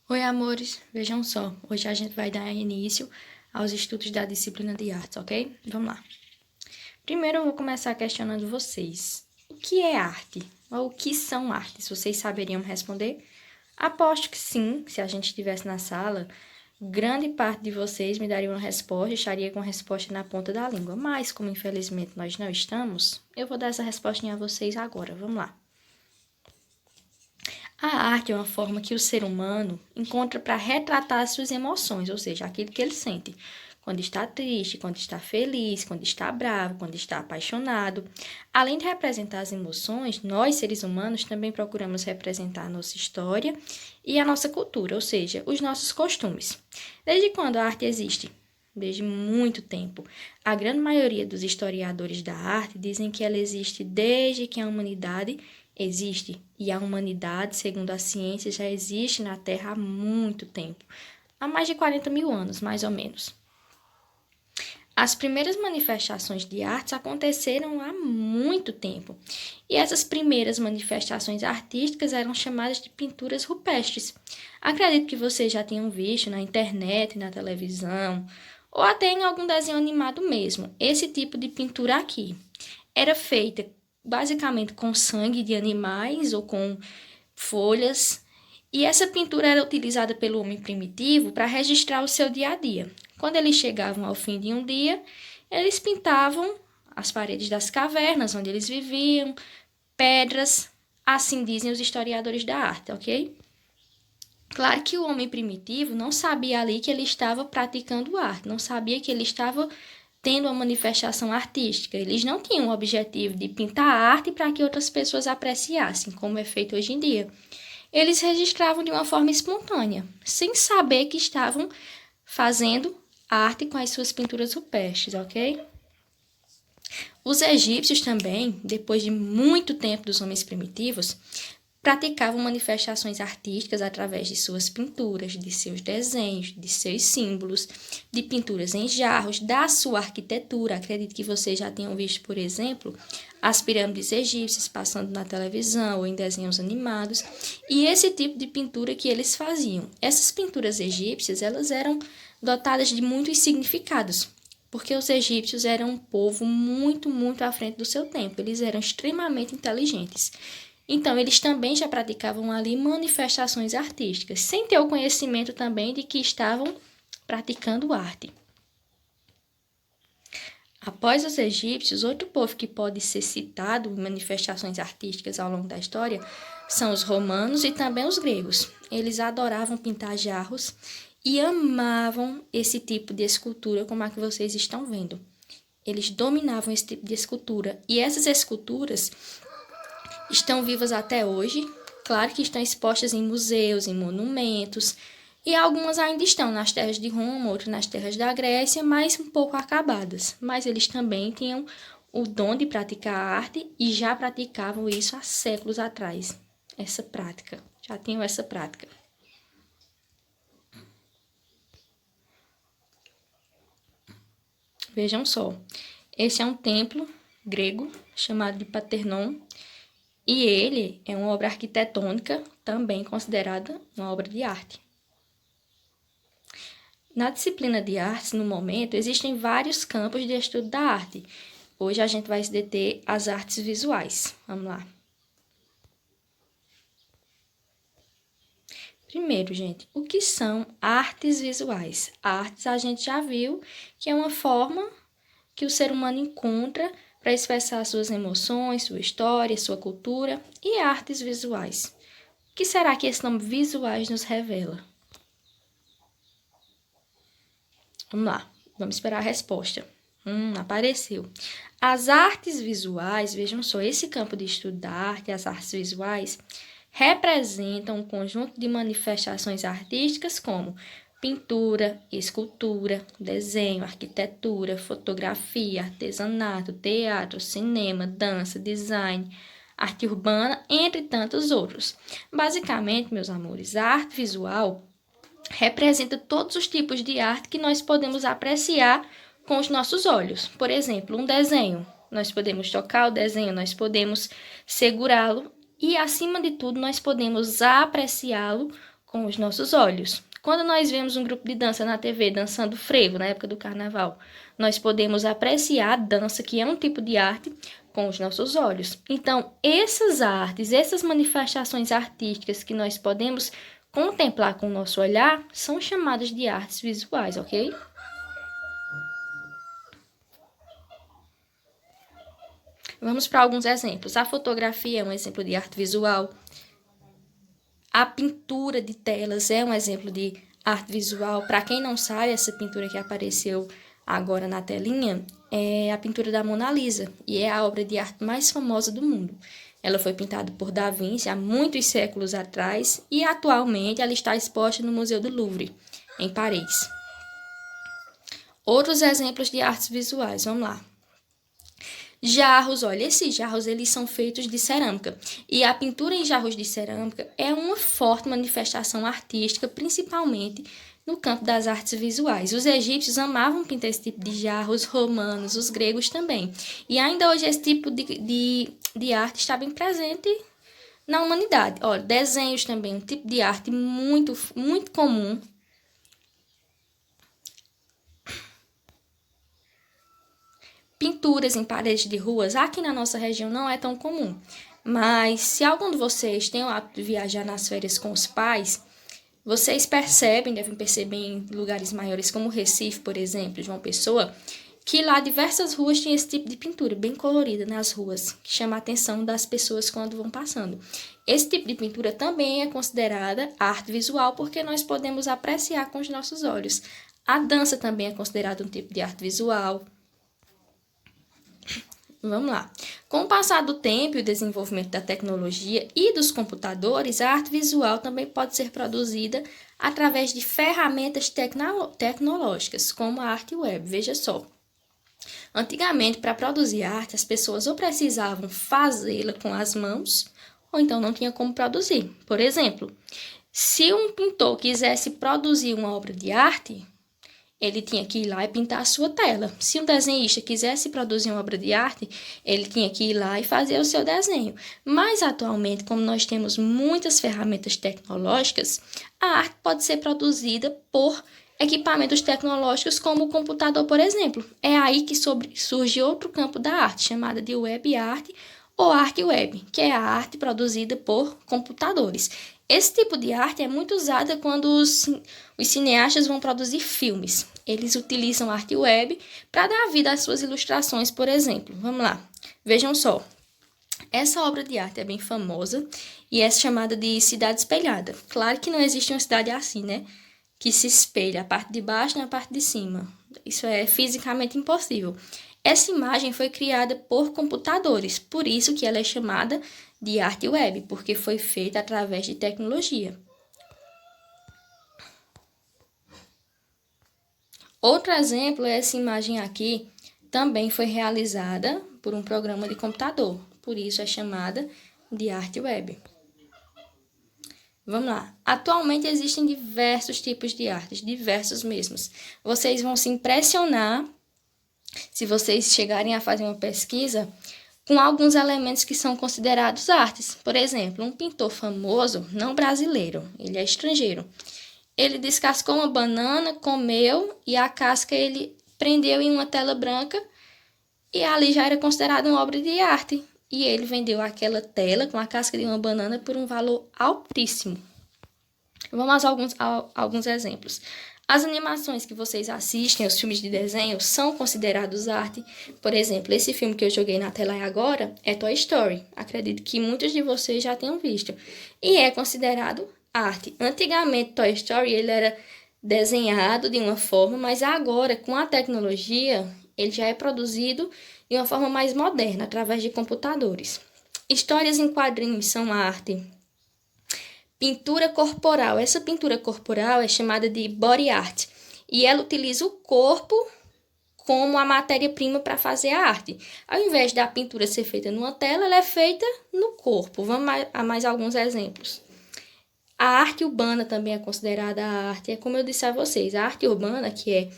Oi, amores, vejam só, hoje a gente vai dar início aos estudos da disciplina de artes, ok? Vamos lá. Primeiro eu vou começar questionando vocês. O que é arte? Ou o que são artes? Vocês saberiam responder? Aposto que sim, se a gente estivesse na sala, grande parte de vocês me daria uma resposta, estaria com a resposta na ponta da língua. Mas, como infelizmente nós não estamos, eu vou dar essa respostinha a vocês agora. Vamos lá. A arte é uma forma que o ser humano encontra para retratar as suas emoções, ou seja, aquilo que ele sente. Quando está triste, quando está feliz, quando está bravo, quando está apaixonado. Além de representar as emoções, nós, seres humanos, também procuramos representar a nossa história e a nossa cultura, ou seja, os nossos costumes. Desde quando a arte existe? Desde muito tempo. A grande maioria dos historiadores da arte dizem que ela existe desde que a humanidade existe. E a humanidade, segundo a ciência, já existe na Terra há muito tempo. Há mais de 40 mil anos, mais ou menos. As primeiras manifestações de artes aconteceram há muito tempo. E essas primeiras manifestações artísticas eram chamadas de pinturas rupestres. Acredito que vocês já tenham visto na internet, na televisão, ou até em algum desenho animado mesmo, esse tipo de pintura aqui. Era feita basicamente com sangue de animais ou com folhas, e essa pintura era utilizada pelo homem primitivo para registrar o seu dia a dia. Quando eles chegavam ao fim de um dia, eles pintavam as paredes das cavernas onde eles viviam, pedras, assim dizem os historiadores da arte, ok? Claro que o homem primitivo não sabia ali que ele estava praticando arte, não sabia que ele estava tendo uma manifestação artística. Eles não tinham o objetivo de pintar a arte para que outras pessoas apreciassem, como é feito hoje em dia. Eles registravam de uma forma espontânea, sem saber que estavam fazendo arte com as suas pinturas rupestres, ok? Os egípcios também, depois de muito tempo dos homens primitivos, praticavam manifestações artísticas através de suas pinturas, de seus desenhos, de seus símbolos, de pinturas em jarros, da sua arquitetura. Acredito que vocês já tenham visto, por exemplo, as pirâmides egípcias passando na televisão ou em desenhos animados, e esse tipo de pintura que eles faziam. Essas pinturas egípcias, elas eram dotadas de muitos significados, porque os egípcios eram um povo muito à frente do seu tempo. Eles eram extremamente inteligentes. Então, eles também já praticavam ali manifestações artísticas, sem ter o conhecimento também de que estavam praticando arte. Após os egípcios, outro povo que pode ser citado em manifestações artísticas ao longo da história são os romanos e também os gregos. Eles adoravam pintar jarros e amavam esse tipo de escultura, como a que vocês estão vendo. Eles dominavam esse tipo de escultura. E essas esculturas estão vivas até hoje. Claro que estão expostas em museus, em monumentos, e algumas ainda estão nas terras de Roma, outras nas terras da Grécia, mas um pouco acabadas. Mas eles também tinham o dom de praticar a arte e já praticavam isso há séculos atrás. Essa prática, já tinham essa prática. Vejam só, esse é um templo grego chamado de Partenon, e ele é uma obra arquitetônica também considerada uma obra de arte. Na disciplina de artes, no momento, existem vários campos de estudo da arte. Hoje a gente vai se deter às artes visuais. Vamos lá. Primeiro, gente, o que são artes visuais? Artes a gente já viu que é uma forma que o ser humano encontra para expressar suas emoções, sua história, sua cultura, e artes visuais. O que será que esse nome visuais nos revela? Vamos lá, vamos esperar a resposta. Apareceu. As artes visuais, vejam só, esse campo de estudo da arte, as artes visuais, representam um conjunto de manifestações artísticas como pintura, escultura, desenho, arquitetura, fotografia, artesanato, teatro, cinema, dança, design, arte urbana, entre tantos outros. Basicamente, meus amores, a arte visual representa todos os tipos de arte que nós podemos apreciar com os nossos olhos. Por exemplo, um desenho. Nós podemos tocar o desenho, nós podemos segurá-lo e, acima de tudo, nós podemos apreciá-lo Com os nossos olhos. Quando nós vemos um grupo de dança na TV dançando frevo na época do carnaval, nós podemos apreciar a dança, que é um tipo de arte, com os nossos olhos. Então, essas artes, essas manifestações artísticas que nós podemos contemplar com o nosso olhar, são chamadas de artes visuais, ok? Vamos para alguns exemplos. A fotografia é um exemplo de arte visual. A pintura de telas é um exemplo de arte visual. Para quem não sabe, essa pintura que apareceu agora na telinha é a pintura da Mona Lisa e é a obra de arte mais famosa do mundo. Ela foi pintada por Da Vinci há muitos séculos atrás e atualmente ela está exposta no Museu do Louvre, em Paris. Outros exemplos de artes visuais, vamos lá. Jarros, olha, esses jarros eles são feitos de cerâmica e a pintura em jarros de cerâmica é uma forte manifestação artística, principalmente no campo das artes visuais. Os egípcios amavam pintar esse tipo de jarros, romanos, os gregos também. E ainda hoje esse tipo de arte está bem presente na humanidade. Olha, desenhos também, um tipo de arte muito, muito comum. Pinturas em paredes de ruas, aqui na nossa região não é tão comum. Mas se algum de vocês tem o hábito de viajar nas férias com os pais, vocês percebem, devem perceber em lugares maiores como Recife, por exemplo, João Pessoa, que lá diversas ruas têm esse tipo de pintura bem colorida nas ruas, que chama a atenção das pessoas quando vão passando. Esse tipo de pintura também é considerada arte visual porque nós podemos apreciar com os nossos olhos. A dança também é considerada um tipo de arte visual. Vamos lá. Com o passar do tempo e o desenvolvimento da tecnologia e dos computadores, a arte visual também pode ser produzida através de ferramentas tecnológicas, como a arte web. Veja só. Antigamente, para produzir arte, as pessoas ou precisavam fazê-la com as mãos, ou então não tinha como produzir. Por exemplo, se um pintor quisesse produzir uma obra de arte, ele tinha que ir lá e pintar a sua tela. Se um desenhista quisesse produzir uma obra de arte, ele tinha que ir lá e fazer o seu desenho. Mas, atualmente, como nós temos muitas ferramentas tecnológicas, a arte pode ser produzida por equipamentos tecnológicos como o computador, por exemplo. É aí que surge outro campo da arte, chamada de web art ou arte web, que é a arte produzida por computadores. Esse tipo de arte é muito usada quando os cineastas vão produzir filmes. Eles utilizam arte web para dar vida às suas ilustrações, por exemplo. Vamos lá, vejam só. Essa obra de arte é bem famosa e é chamada de cidade espelhada. Claro que não existe uma cidade assim, né? Que se espelha a parte de baixo na parte de cima. Isso é fisicamente impossível. Essa imagem foi criada por computadores, por isso que ela é chamada de arte web, porque foi feita através de tecnologia. Outro exemplo é essa imagem aqui, também foi realizada por um programa de computador, por isso é chamada de arte web. Vamos lá. Atualmente existem diversos tipos de artes, diversos mesmos. Vocês vão se impressionar se vocês chegarem a fazer uma pesquisa com alguns elementos que são considerados artes. Por exemplo, um pintor famoso, não brasileiro, ele é estrangeiro. Ele descascou uma banana, comeu e a casca ele prendeu em uma tela branca e ali já era considerado uma obra de arte. E ele vendeu aquela tela com a casca de uma banana por um valor altíssimo. Vamos a alguns exemplos. As animações que vocês assistem, os filmes de desenho, são considerados arte. Por exemplo, esse filme que eu joguei na tela agora é Toy Story. Acredito que muitos de vocês já tenham visto. E é considerado arte. Antigamente, Toy Story ele era desenhado de uma forma, mas agora, com a tecnologia, ele já é produzido de uma forma mais moderna, através de computadores. Histórias em quadrinhos são arte. Pintura corporal. Essa pintura corporal é chamada de body art e ela utiliza o corpo como a matéria-prima para fazer a arte. Ao invés da pintura ser feita numa tela, ela é feita no corpo. Vamos a mais alguns exemplos. A arte urbana também é considerada arte. É como eu disse a vocês, a arte urbana, que é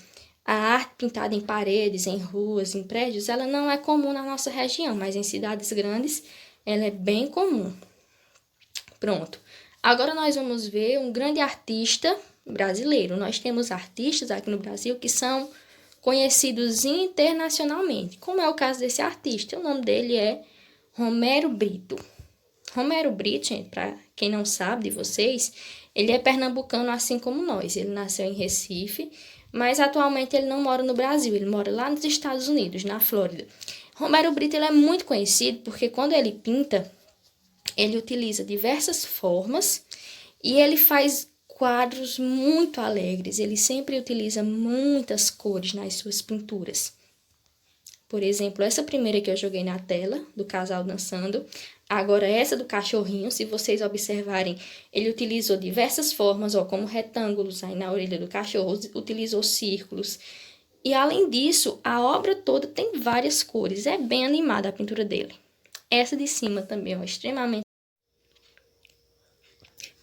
a arte pintada em paredes, em ruas, em prédios, ela não é comum na nossa região, mas em cidades grandes ela é bem comum. Pronto. Agora nós vamos ver um grande artista brasileiro. Nós temos artistas aqui no Brasil que são conhecidos internacionalmente, como é o caso desse artista. O nome dele é Romero Brito. Romero Brito, gente, para quem não sabe de vocês, ele é pernambucano assim como nós. Ele nasceu em Recife, mas atualmente ele não mora no Brasil, ele mora lá nos Estados Unidos, na Flórida. Romero Brito ele é muito conhecido porque quando ele pinta, ele utiliza diversas formas e ele faz quadros muito alegres. Ele sempre utiliza muitas cores nas suas pinturas. Por exemplo, essa primeira que eu joguei na tela, do casal dançando. Agora, essa do cachorrinho, se vocês observarem, ele utilizou diversas formas, ó, como retângulos aí na orelha do cachorro, utilizou círculos. E, além disso, a obra toda tem várias cores. É bem animada a pintura dele. Essa de cima também, ó, extremamente.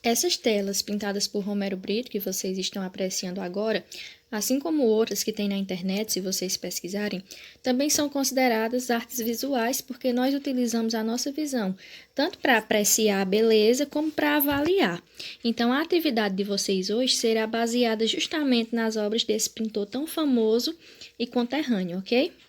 Essas telas pintadas por Romero Brito, que vocês estão apreciando agora, assim como outras que tem na internet, se vocês pesquisarem, também são consideradas artes visuais porque nós utilizamos a nossa visão, tanto para apreciar a beleza como para avaliar. Então, a atividade de vocês hoje será baseada justamente nas obras desse pintor tão famoso e conterrâneo, ok?